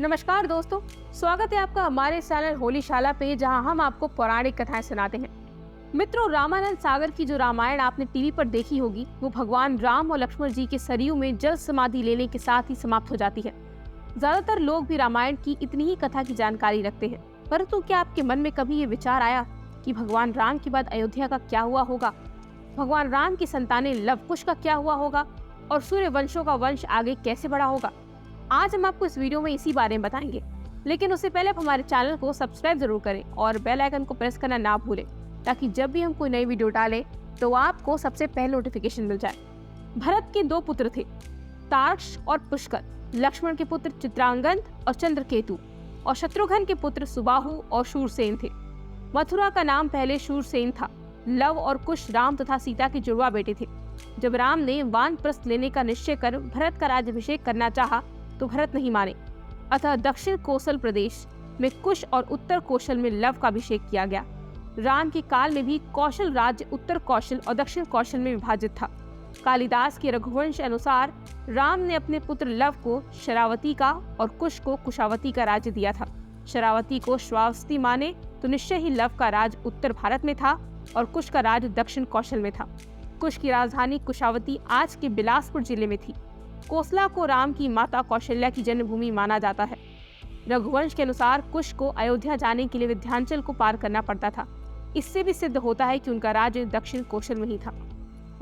नमस्कार दोस्तों, स्वागत है आपका हमारे चैनल होलीशाला पे, जहां हम आपको पौराणिक कथाएं सुनाते हैं। मित्रों, रामानंद सागर की जो रामायण आपने टीवी पर देखी होगी, वो भगवान राम और लक्ष्मण जी के सरयू में जल समाधि लेने के साथ ही समाप्त हो जाती है। ज्यादातर लोग भी रामायण की इतनी ही कथा की जानकारी रखते हैं, परंतु क्या आपके मन में कभी ये विचार आया कि भगवान राम के बाद अयोध्या का क्या हुआ होगा? भगवान राम की संतानें लव कुश का क्या हुआ होगा और सूर्य वंशों का वंश आगे कैसे बढ़ा होगा? आज हम आपको इस वीडियो में इसी बारे में बताएंगे। लेकिन उससे पहले आप हमारे चैनल को सब्सक्राइब जरूर करें और बेल आइकन को प्रेस करना ना भूलें, ताकि जब भी हम कोई नई वीडियो डालें तो आपको सबसे पहले नोटिफिकेशन मिल जाए। भरत के 2 पुत्र थे, तार्क्ष और पुष्कर। लक्ष्मण के पुत्र चित्रांगद और चंद्रकेतु और शत्रुघ्न के पुत्र सुबाहु और शूरसेन थे। मथुरा का नाम पहले शूरसेन था। लव और कुश राम तथा सीता के जुड़वा बेटे थे। जब राम ने वानप्रस्थ लेने का निश्चय कर भरत का राज्याभिषेक करना चाहा तो भरत नहीं माने, अतः दक्षिण कौशल प्रदेश में कुश और उत्तर कौशल में लव का अभिषेक किया गया। राम के काल में भी कौशल राज्य उत्तर कौशल और दक्षिण कौशल में विभाजित था। कालिदास के रघुवंश अनुसार राम ने अपने पुत्र लव को शरावती का और कुश को कुशावती का राज्य दिया था। शरावती को श्रावस्ती माने तो निश्चय ही लव का राज उत्तर भारत में था और कुश का राज दक्षिण कौशल में था। कुश की राजधानी कुशावती आज के बिलासपुर जिले में थी। कोसला को राम की माता कौशल्या की जन्मभूमि माना जाता है। रघुवंश के अनुसार कुश को अयोध्या जाने के लिए विंध्याचल को पार करना पड़ता था। इससे भी सिद्ध होता है कि उनका राज्य दक्षिण कौशल में ही था।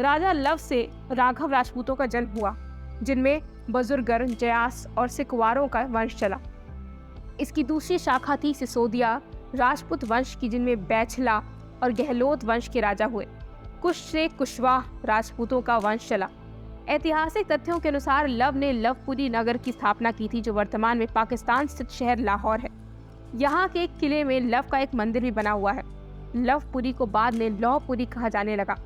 राजा लव से राघव राजपूतों का जन्म हुआ, जिनमें बुजुर्गर, जयास और सिकवारों का वंश चला। इसकी दूसरी शाखा थी सिसोदिया राजपूत वंश की, जिनमें बैछला और गहलोत वंश के राजा हुए। कुश से कुशवाह राजपूतों का वंश चला। ऐतिहासिक तथ्यों के अनुसार लव ने लवपुरी नगर की स्थापना की थी, जो वर्तमान में पाकिस्तान स्थित शहर लाहौर है। यहाँ के एक किले में लव का एक मंदिर भी बना हुआ है। लवपुरी को बाद में लौहपुरी कहा जाने लगा।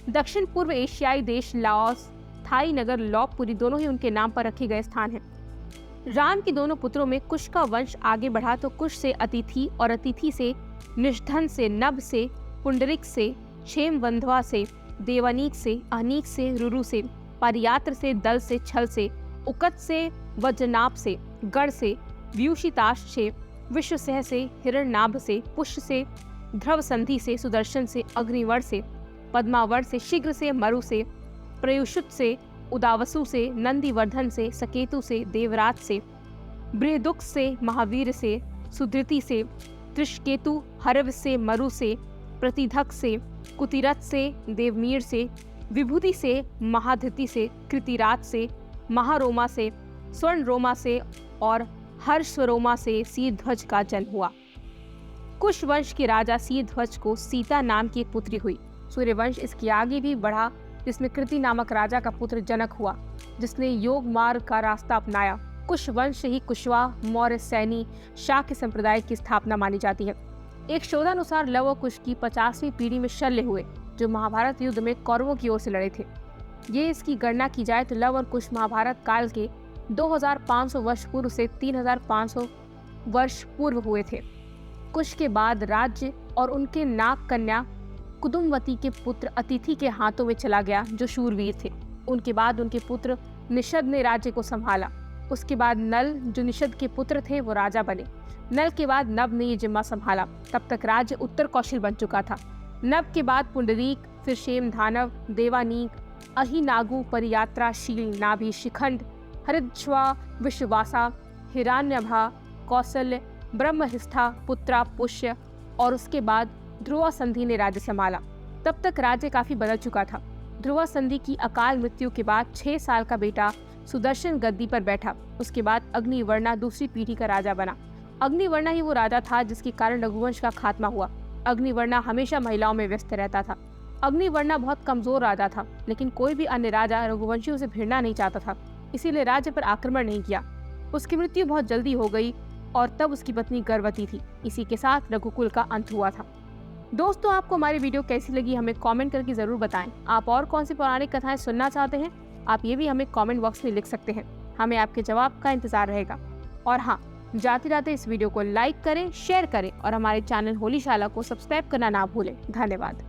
दक्षिण पूर्व एशियाई देश लाओस, थाई नगर लौहपुरी दोनों ही उनके नाम पर रखे गए स्थान हैं। राम के दोनों पुत्रों में कुश का वंश आगे बढ़ा तो कुश से अतिथि और अतिथि से निषधन से नभ से पुंडरिक से क्षेमवंधवा से देवानीक से अहनीक से रुरु से परियात्र से दल से छल से उकत से वज्रनाभ से गढ़ से व्यूषिताश से विश्वसह से हिरण्यनाभ से पुष्य से ध्रुव संधि से सुदर्शन से अग्निवर से पद्मावर से शीघ्र से मरु से प्रयुषुत से उदावसु से नंदीवर्धन से सकेतु से देवराज से बृहदुक से महावीर से सुधृति से त्रिशकेतु हरव से मरु से प्रतिधक से कुतिरथ से देवमीर से विभूति से महाधृति से कृतिराज से महारोमा से स्वर्ण रोमा से और हर्षरोमा से शीरध्वज का जन्म हुआ। कुश वंश के राजा शीरध्वज को सीता नाम की एक पुत्री हुई। सूर्यवंश इसके आगे भी बढ़ा, जिसमें कृति नामक राजा का पुत्र जनक हुआ, जिसने योग मार्ग का रास्ता अपनाया। कुश वंश से ही कुशवाह, मौर्य, सैनी, शाक्य संप्रदाय की स्थापना मानी जाती है। एक शोधानुसार लव और कुश की 50वीं पीढ़ी में शल्य हुए, जो महाभारत युद्ध में कौरवों की ओर से लड़े थे। ये इसकी गणना की जाए तो लव और कुश महाभारत काल के 2500 वर्ष पूर्व से 3500 वर्ष पूर्व हुए थे। कुश के बाद राज्य और उनके नाग कन्या कुदुमवती के पुत्र अतिथि के हाथों में चला गया, जो शूरवीर थे। उनके बाद उनके पुत्र निषद ने राज्य को संभाला। उसके बाद नल, जो निषद के पुत्र थे, वो राजा बने। नल के बाद नभ ने ये जिम्मा संभाला। तब तक राज्य उत्तर कौशल बन चुका था। नभ के बाद पुंडरीक, फिर शेमधानव, देवानीक, अहिनागु, परियात्रा, शील, नाभि, शिखंड, हरिद्श्वा, विश्ववासा, हिरण्यभा, कौशल्य, ब्रह्महिष्ठा, पुत्रा, पुष्य और उसके बाद ध्रुवा संधि ने राज्य संभाला। तब तक राज्य काफी बदल चुका था। ध्रुवा संधि की अकाल मृत्यु के बाद 6 साल का बेटा सुदर्शन गद्दी पर बैठा। उसके बाद अग्निवर्णा दूसरी पीढ़ी का राजा बना। अग्निवर्णा ही वो राजा था जिसके कारण रघुवंश का खात्मा हुआ। अग्निवर्णा हमेशा महिलाओं में व्यस्त रहता था। अग्निवर्णा बहुत कमजोर राजा था, लेकिन कोई भी अन्य राजा रघुवंशियों से भिड़ना नहीं चाहता था, इसीलिए राज्य पर आक्रमण नहीं किया। उसकी मृत्यु बहुत जल्दी हो गई और तब उसकी पत्नी गर्भवती थी। इसी के साथ रघुकुल का अंत हुआ था। दोस्तों, आपको हमारी वीडियो कैसी लगी हमें कमेंट करके जरूर बताएं। आप और कौन सी पौराणिक कथाएं सुनना चाहते हैं, आप ये भी हमें कमेंट बॉक्स में लिख सकते हैं। हमें आपके जवाब का इंतजार रहेगा। और हाँ, जाते जाते इस वीडियो को लाइक करें, शेयर करें और हमारे चैनल होलीशाला को सब्सक्राइब करना ना भूलें। धन्यवाद।